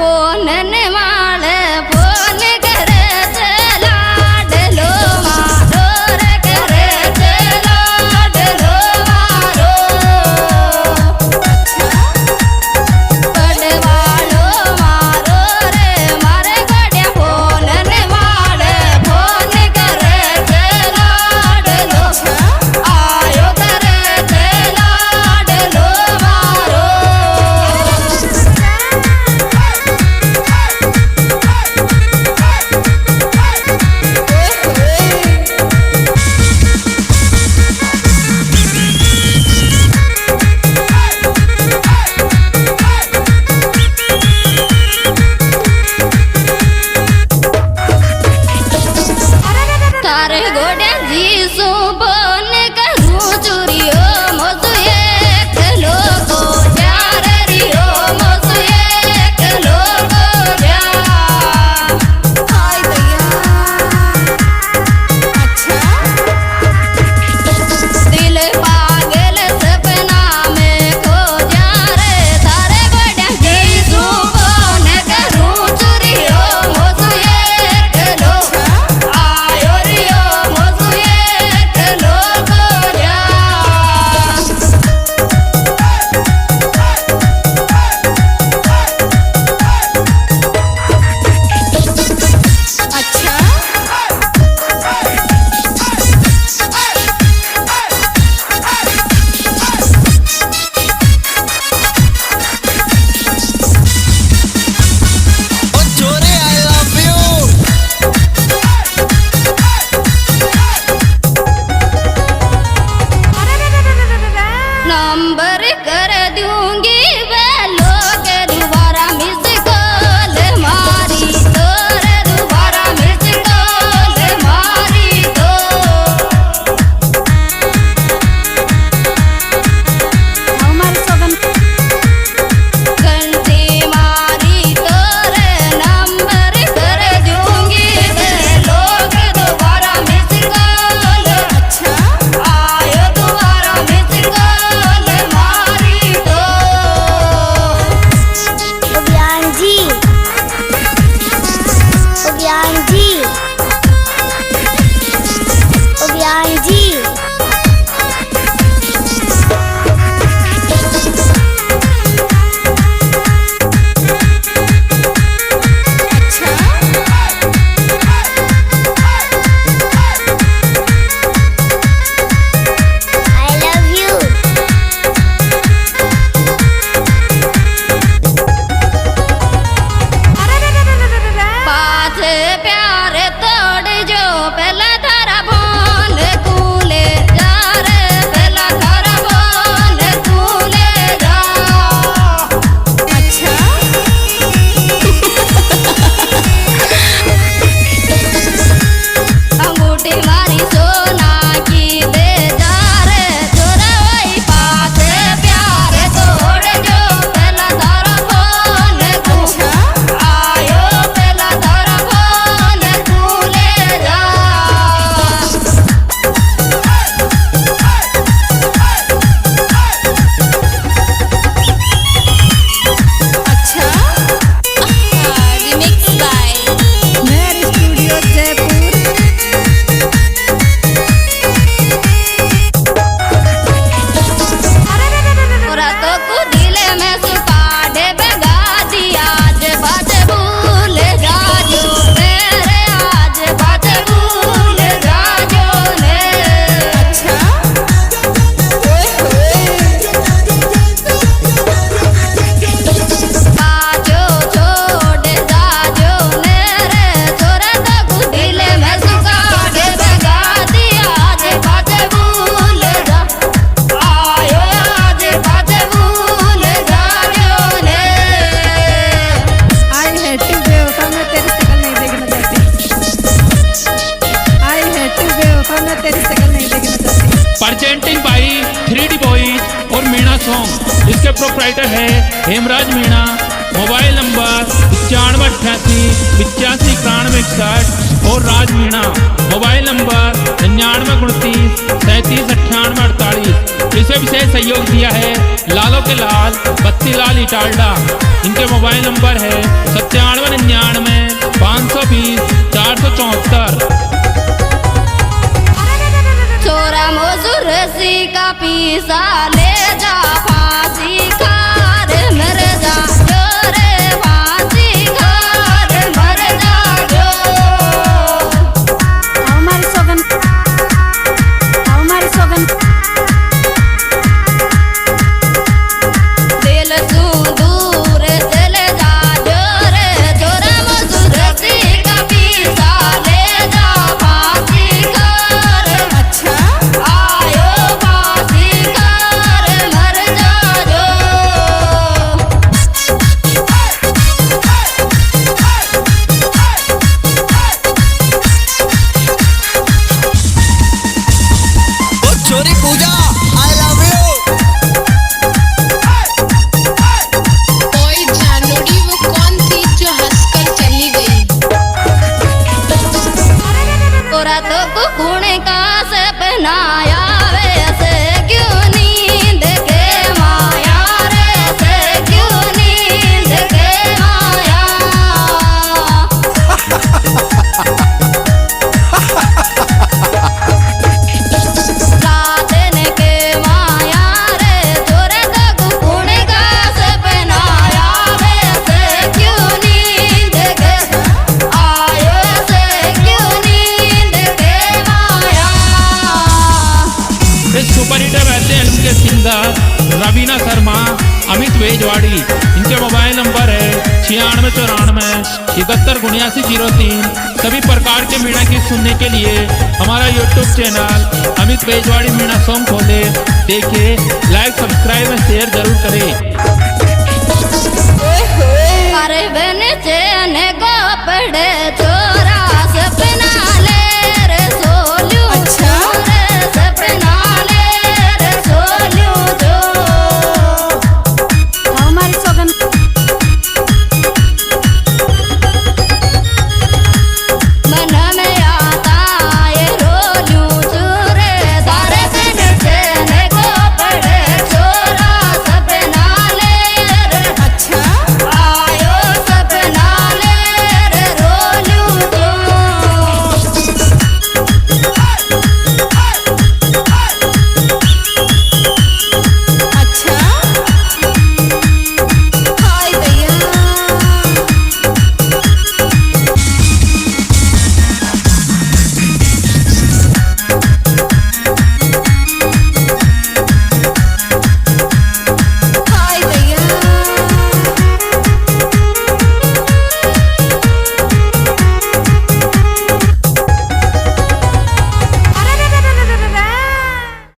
Phone ने माले phone करे चला डलो मारो रे करे चला डलो मारो पड़वालो मारो रे मारे गड़िया फोन ने माले फोन करे चला डलो आयो करे चला डलो मारो तारे गोड़े जी सुबन करूं चुरियो मोसु एक लोगो प्यार रियो मोसु एक लोगो प्यार हाय भैया अच्छा दिल पागल सपना में खो जा रे तारे गोड़े जी सुबन करूं चुरियो मोसु एक लोगो आयो रियो मोसु एक लोगो जा अच्छा ओ छोरे आई लव यू। नंबर कर दूंगी बेलो के दोबारा मिस कॉल मारी तो रे दोबारा मिस कॉल मारी तो हमारे सगन घंटी मारी तो रे नंबर कर दूंगी बेलो के दोबारा मिस कॉल अच्छा आयो दोबारा मिस कॉल मारी तो ज्ञान जी ज्ञान जी ज्ञान जी आई लव यू। पाँच प्यार तोड़ जो पहला थारा फोन कूले जा रे पहला थारा फोन कूले जा अच्छा अंगूठी मारी सोना की दे जा रे छोरा वही पाँच प्यार तोड़ जो पहला थारा फोन कूले आयो पहला थारा फोन कूले जा अच्छा रिमिक्स बाय मेरी स्टूडियो जयपुर। रातों को दिल में सुपाड़े बगा दिया आज बात भूल जाजो मेरे आज बात भूल जाजो ने अच्छा बाजो छोड़ जाजो मेरे छोरा तो को दिल में सुपाड़े बगा दिया आज बात भूल जा आयो आज बात भूल जाजो ने आई है टू बेवफा मैं तेरी शक्ल नहीं देखना चाहती। आई है टू बेवफा मैं तेरी शक्ल नहीं देखना चाहती। परचेंटिंग बाई 3D बॉयज और मीणा सॉन्ग। इसके प्रोप्राइटर है हेमराज मीणा। मोबाइल नंबर 9588 और राज मीणा। Mobile number 9929379848। इसे विशेष सहयोग दिया है लालो के लाल बत्तीलाल इटाल्डा। इनके मोबाइल नंबर है पीसा ले जा फांसी खार मर जा जो रे फांसी खार मर जा जो हमारी सोगन दिल सू दूर चले जा जो रे जोरा मधुरसी का पीसा ले जा फांसी खार अच्छा आयो फांसी खार मर जा जो ओ छोरी पूजा आई लव यू। ओए जानोड़ी वो कौन थी जो हंसकर चली गई? तोरा तो कुकुण का सपनाया वैसे क्यों नींद के माया रे से क्यों नींद के माया रातन के माया रे तोरा तो कुकुण का सपनाया वैसे क्यों नींद के आयो से क्यों नींद के माया इस सुपर हिट वैसे फिल्म के सिंगर रवीना शर्मा, अमित वेजवाड़ी, इनके मोबाइल नंबर है 9694 सभी प्रकार के मीणा गीत सुनने के लिए हमारा YouTube channel Amit Vejwadi Meena song खोले, देखिए, लाइक सब्सक्राइब और शेयर जरूर करें। अरे बन चैन को पड़े